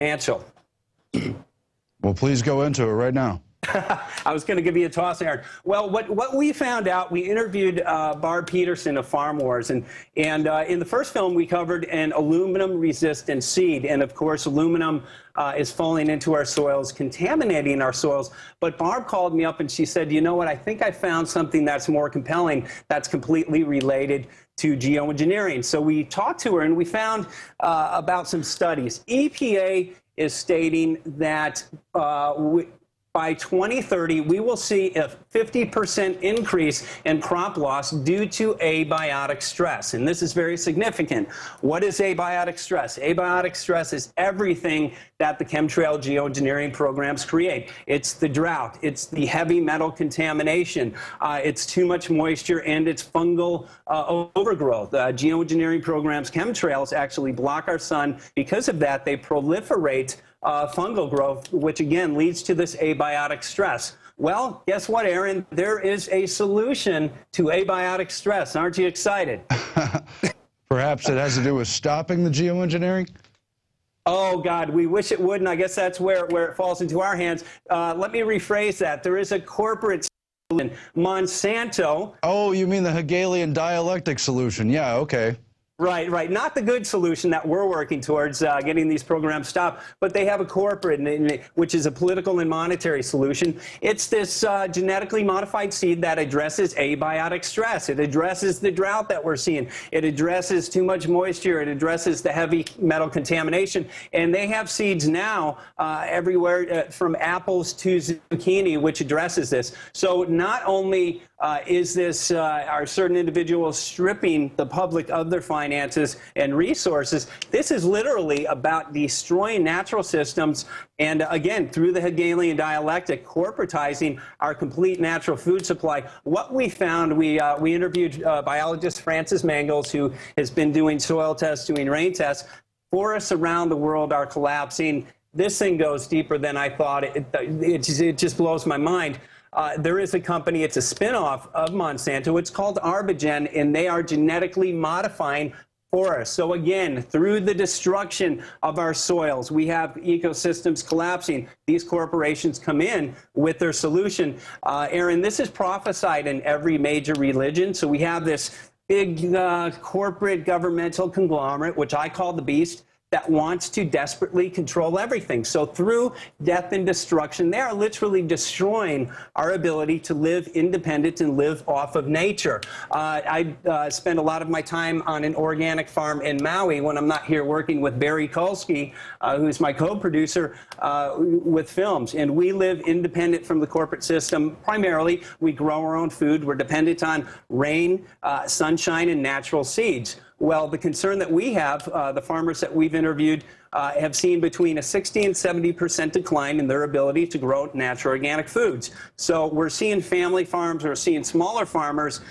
financial. Well, please go into it right now. I was going to give you a toss, Aaron. Well, what we found out, we interviewed Barb Peterson of Farm Wars, and in the first film we covered an aluminum-resistant seed, and of course aluminum is falling into our soils, contaminating our soils. But Barb called me up and she said, you know what, I think I found something that's more compelling, that's completely related to geoengineering. So we talked to her and we found about some studies. EPA is stating that by 2030, we will see a 50% increase in crop loss due to abiotic stress. And this is very significant. What is abiotic stress? Abiotic stress is everything that the chemtrail geoengineering programs create. It's the drought, it's the heavy metal contamination, it's too much moisture, and it's fungal overgrowth. Geoengineering programs, chemtrails, actually block our sun. Because of that, they proliferate fungal growth, which again leads to this abiotic stress. Well, guess what, Aaron? There is a solution to abiotic stress. Aren't you excited? Perhaps it has to do with stopping the geoengineering? Oh, God, we wish it would, and I guess that's where it falls into our hands. Let me rephrase that. There is a corporate solution. Monsanto. Oh, you mean the Hegelian dialectic solution. Yeah, okay. Right, right. Not the good solution that we're working towards, getting these programs stopped, but they have a corporate, which is a political and monetary solution. It's this genetically modified seed that addresses abiotic stress. It addresses the drought that we're seeing. It addresses too much moisture. It addresses the heavy metal contamination. And they have seeds now everywhere from apples to zucchini, which addresses this. So not only is this, are certain individuals stripping the public of their finances and resources, this is literally about destroying natural systems and, again, through the Hegelian dialectic, corporatizing our complete natural food supply. What we found, we interviewed biologist Francis Mangels, who has been doing soil tests, doing rain tests. Forests around the world are collapsing. This thing goes deeper than I thought. It just blows my mind. There is a company, it's a spinoff of Monsanto, it's called Arbigen, and they are genetically modifying forests. So again, through the destruction of our soils, we have ecosystems collapsing. These corporations come in with their solution. Aaron, this is prophesied in every major religion. So we have this big corporate governmental conglomerate, which I call the beast, that wants to desperately control everything. So through death and destruction, they are literally destroying our ability to live independent and live off of nature. I spend a lot of my time on an organic farm in Maui when I'm not here working with Barry Kulski, who's my co-producer with films. And we live independent from the corporate system. Primarily, we grow our own food. We're dependent on rain, sunshine, and natural seeds. Well, the concern that we have, the farmers that we've interviewed, have seen between a 60 and 70% decline in their ability to grow natural organic foods. So we're seeing family farms, we're seeing smaller farmers,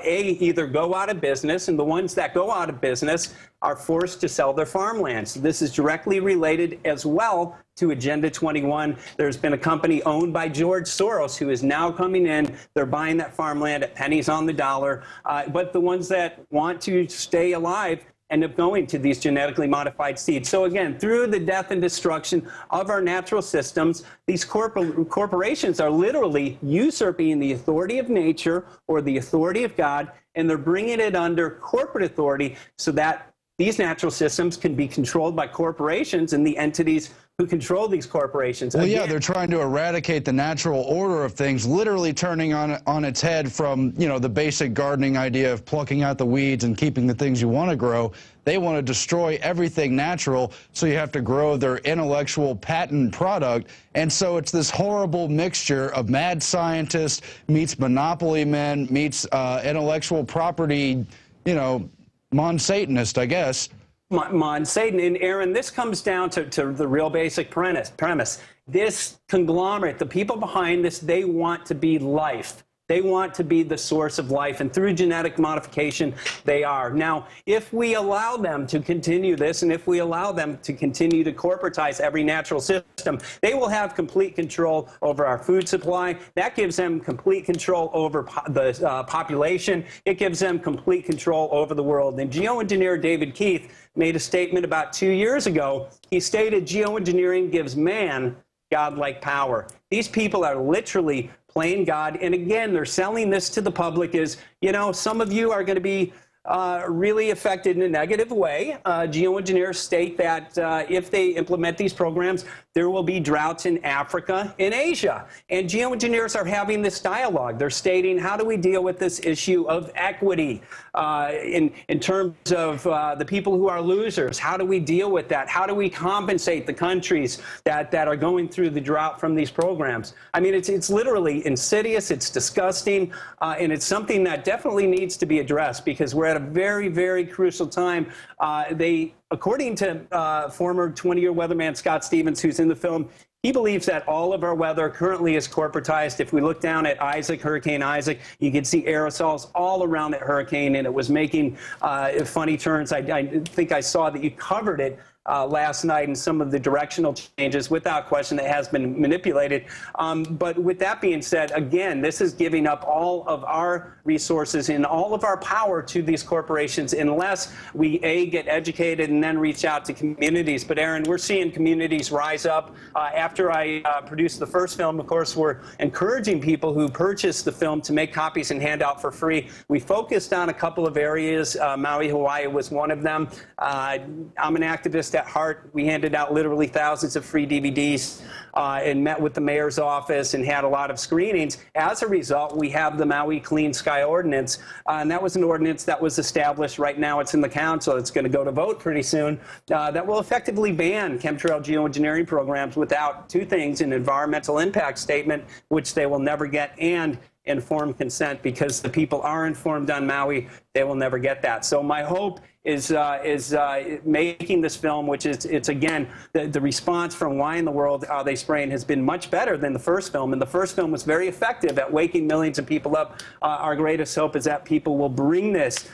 either go out of business, and the ones that go out of business are forced to sell their farmlands. This is directly related as well to Agenda 21. There's been a company owned by George Soros who is now coming in. They're buying that farmland at pennies on the dollar. But the ones that want to stay alive end up going to these genetically modified seeds. So again, through the death and destruction of our natural systems, these corporations are literally usurping the authority of nature or the authority of God, and they're bringing it under corporate authority so that these natural systems can be controlled by corporations and the entities who control these corporations. Well, yeah, they're trying to eradicate the natural order of things, literally turning on its head from, you know, the basic gardening idea of plucking out the weeds and keeping the things you want to grow. They want to destroy everything natural, so you have to grow their intellectual patent product. And so it's this horrible mixture of mad scientists meets monopoly men meets intellectual property, you know, Monsatanist, I guess. Satan. And Aaron, this comes down to the real basic premise. This conglomerate, the people behind this, they want to be life. They want to be the source of life, and through genetic modification, they are. Now, if we allow them to continue this, and if we allow them to continue to corporatize every natural system, they will have complete control over our food supply. That gives them complete control over the population. It gives them complete control over the world. And geoengineer David Keith made a statement about 2 years ago. He stated, geoengineering gives man godlike power. These people are literally playing God. And again, they're selling this to the public as, you know, some of you are going to be really affected in a negative way. Geoengineers state that if they implement these programs, there will be droughts in Africa and Asia. And geoengineers are having this dialogue. They're stating, how do we deal with this issue of equity in terms of the people who are losers? How do we deal with that? How do we compensate the countries that are going through the drought from these programs? I mean, it's literally insidious, it's disgusting, and it's something that definitely needs to be addressed, because we're at a very, very crucial time. According to former 20-year weatherman Scott Stevens, who's in the film, he believes that all of our weather currently is corporatized. If we look down at Hurricane Isaac, you can see aerosols all around that hurricane, and it was making funny turns. I think I saw that you covered it last night in some of the directional changes. Without question, it has been manipulated. But with that being said, again, this is giving up all of our resources and all of our power to these corporations unless we, A, get educated and then reach out to communities. But Aaron, we're seeing communities rise up. After I produced the first film, of course, we're encouraging people who purchase the film to make copies and hand out for free. We focused on a couple of areas. Maui, Hawaii was one of them. I'm an activist at heart. We handed out literally thousands of free DVDs and met with the mayor's office and had a lot of screenings. As a result, we have the Maui Clean Sky Ordinance, and that was an ordinance that was established. Right now it's in the council. It's going to go to vote pretty soon. That will effectively ban chemtrail geoengineering programs without two things: an environmental impact statement, which they will never get, and informed consent, because the people are informed on Maui. They will never get that. So my hope is making this film, which is, it's again, the response from Why in the World Are They Spraying has been much better than the first film, and the first film was very effective at waking millions of people up. Our greatest hope is that people will bring this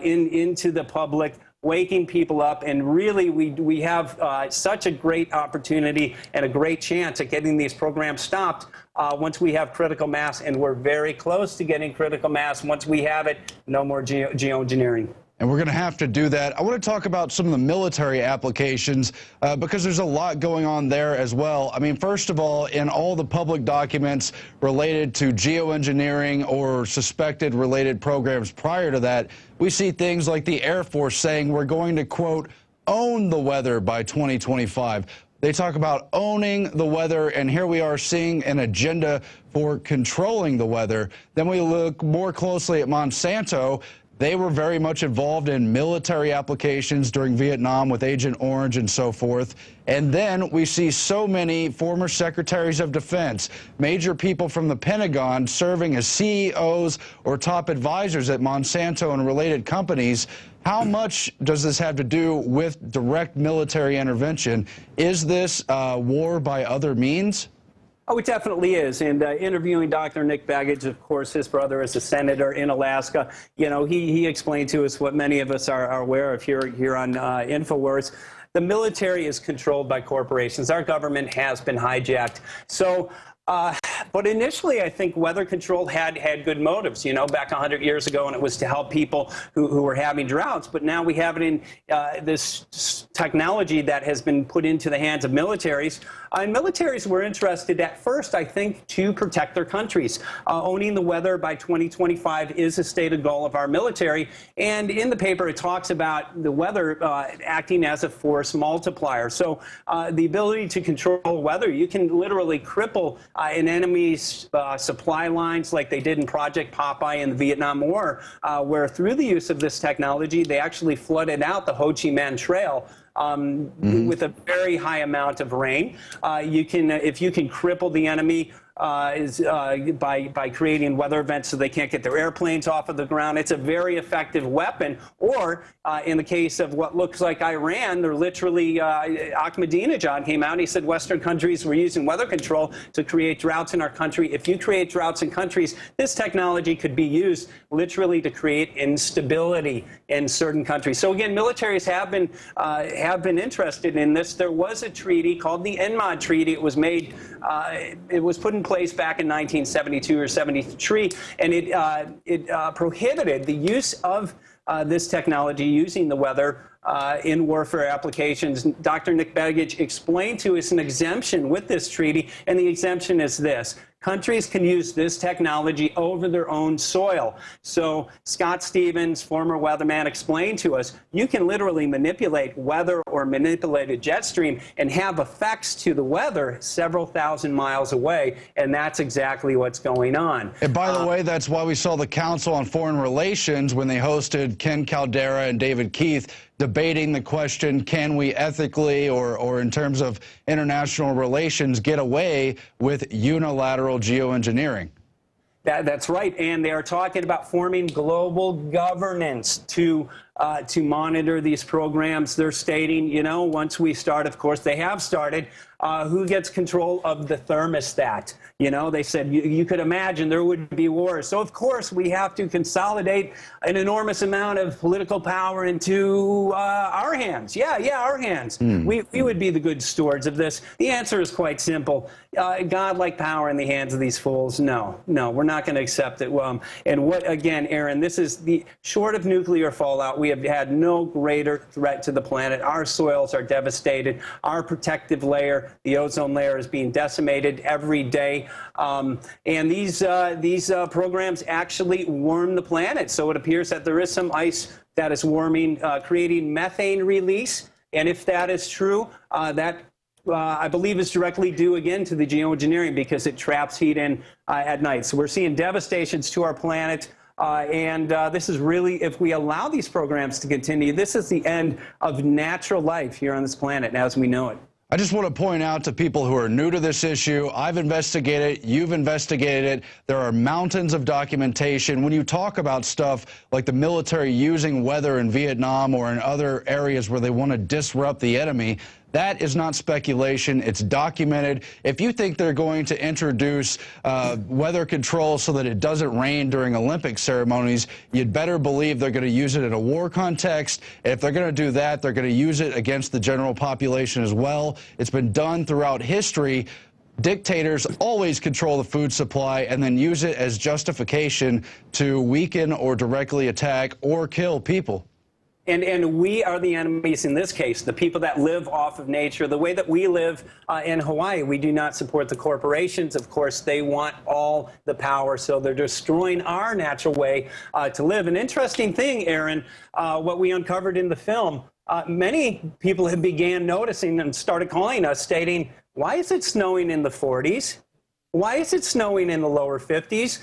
into the public, waking people up, and really we have such a great opportunity and a great chance at getting these programs stopped once we have critical mass, and we're very close to getting critical mass. Once we have it, no more geoengineering. And we're going to have to do that. I want to talk about some of the military applications because there's a lot going on there as well. I mean, first of all, in all the public documents related to geoengineering or suspected related programs prior to that, we see things like the Air Force saying we're going to, quote, own the weather by 2025. They talk about owning the weather, and here we are seeing an agenda for controlling the weather. Then we look more closely at Monsanto. They were very much involved in military applications during Vietnam with Agent Orange and so forth. And then we see so many former secretaries of defense, major people from the Pentagon serving as CEOs or top advisors at Monsanto and related companies. How much does this have to do with direct military intervention? Is this war by other means? Oh, it definitely is. And interviewing Dr. Nick Baggage, of course, his brother is a senator in Alaska. You know, he explained to us what many of us are aware of here on INFOWARS. The military is controlled by corporations. Our government has been hijacked. So, but initially, I think weather control had good motives, you know, back 100 years ago, and it was to help people who were having droughts. But now we have it in this technology that has been put into the hands of militaries. And militaries were interested at first, I think, to protect their countries. Owning the weather by 2025 is a stated goal of our military. And in the paper, it talks about the weather acting as a force multiplier. So the ability to control weather, you can literally cripple an enemy's supply lines like they did in Project Popeye in the Vietnam War, where through the use of this technology, they actually flooded out the Ho Chi Minh Trail with a very high amount of rain. If you can cripple the enemy by creating weather events so they can't get their airplanes off of the ground. It's a very effective weapon. Or in the case of what looks like Iran, they're literally, Ahmadinejad came out and he said Western countries were using weather control to create droughts in our country. If you create droughts in countries, this technology could be used literally to create instability in certain countries. So again, militaries have been interested in this. There was a treaty called the NMOD Treaty. It was made, it was put in place back in 1972 or 73, and it prohibited the use of this technology using the weather in warfare applications. Dr. Nick Begich explained to us an exemption with this treaty, and the exemption is this. Countries can use this technology over their own soil. So Scott Stevens, former weatherman, explained to us, you can literally manipulate weather or manipulate a jet stream and have effects to the weather several thousand miles away, and that's exactly what's going on. And by the way, that's why we saw the Council on Foreign Relations when they hosted Ken Caldera and David Keith debating the question, can we ethically or in terms of international relations get away with unilateral geoengineering? That's right, and they are talking about forming global governance to monitor these programs. They're stating, you know, once we start, of course, they have started, who gets control of the thermostat? You know, they said you could imagine there would be wars. So, of course, we have to consolidate an enormous amount of political power into our hands. Yeah, our hands. We would be the good stewards of this. The answer is quite simple. God-like power in the hands of these fools? No, we're not going to accept it. And what, again, Aaron, this is the short of nuclear fallout. We have had no greater threat to the planet. Our soils are devastated. Our protective layer, the ozone layer, is being decimated every day. And these programs actually warm the planet. So it appears that there is some ice that is warming, creating methane release. And if that is true, that I believe is directly due again to the geoengineering because it traps heat in at night. So we're seeing devastations to our planet. And this is really, if we allow these programs to continue, this is the end of natural life here on this planet as we know it. I just want to point out to people who are new to this issue, I've investigated it, you've investigated it. There are mountains of documentation. When you talk about stuff like the military using weather in Vietnam or in other areas where they want to disrupt the enemy, that is not speculation. It's documented. If you think they're going to introduce weather control so that it doesn't rain during Olympic ceremonies, you'd better believe they're going to use it in a war context. If they're going to do that, they're going to use it against the general population as well. It's been done throughout history. Dictators always control the food supply and then use it as justification to weaken or directly attack or kill people. And we are the enemies in this case, the people that live off of nature. The way that we live in Hawaii, we do not support the corporations. Of course, they want all the power, so they're destroying our natural way to live. An interesting thing, Aaron, what we uncovered in the film, many people have began noticing and started calling us, stating, why is it snowing in the 40s? Why is it snowing in the lower 50s?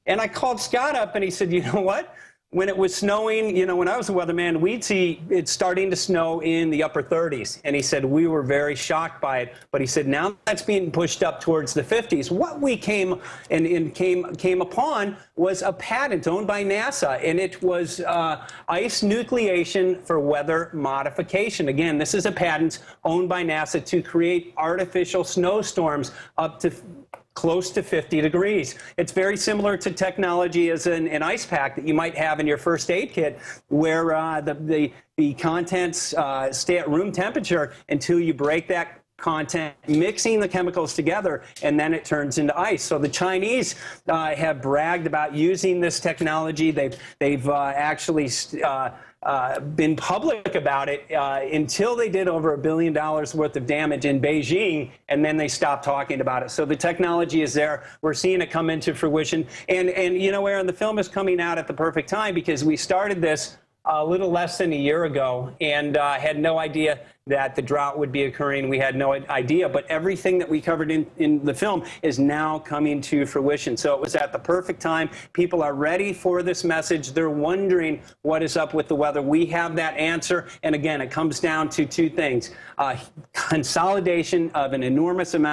And I called Scott up and he said, you know what? When it was snowing, you know, when I was a weatherman, we'd see it starting to snow in the upper 30s. And he said, we were very shocked by it. But he said, now that's being pushed up towards the 50s. What we came upon was a patent owned by NASA, and it was ice nucleation for weather modification. Again, this is a patent owned by NASA to create artificial snowstorms up to close to 50 degrees. It's very similar to technology as an ice pack that you might have in your first aid kit, where the contents stay at room temperature until you break that content, mixing the chemicals together, and then it turns into ice. So the Chinese have bragged about using this technology. They've actually been public about it until they did over $1 billion worth of damage in Beijing, and then they stopped talking about it. So the technology is there. We're seeing it come into fruition. And you know, Aaron, the film is coming out at the perfect time because we started this a little less than a year ago and had no idea that the drought would be occurring. We had no idea, but everything that we covered in the film is now coming to fruition. So it was at the perfect time. People are ready for this message. They're wondering what is up with the weather. We have that answer. And again, it comes down to two things. Consolidation of an enormous amount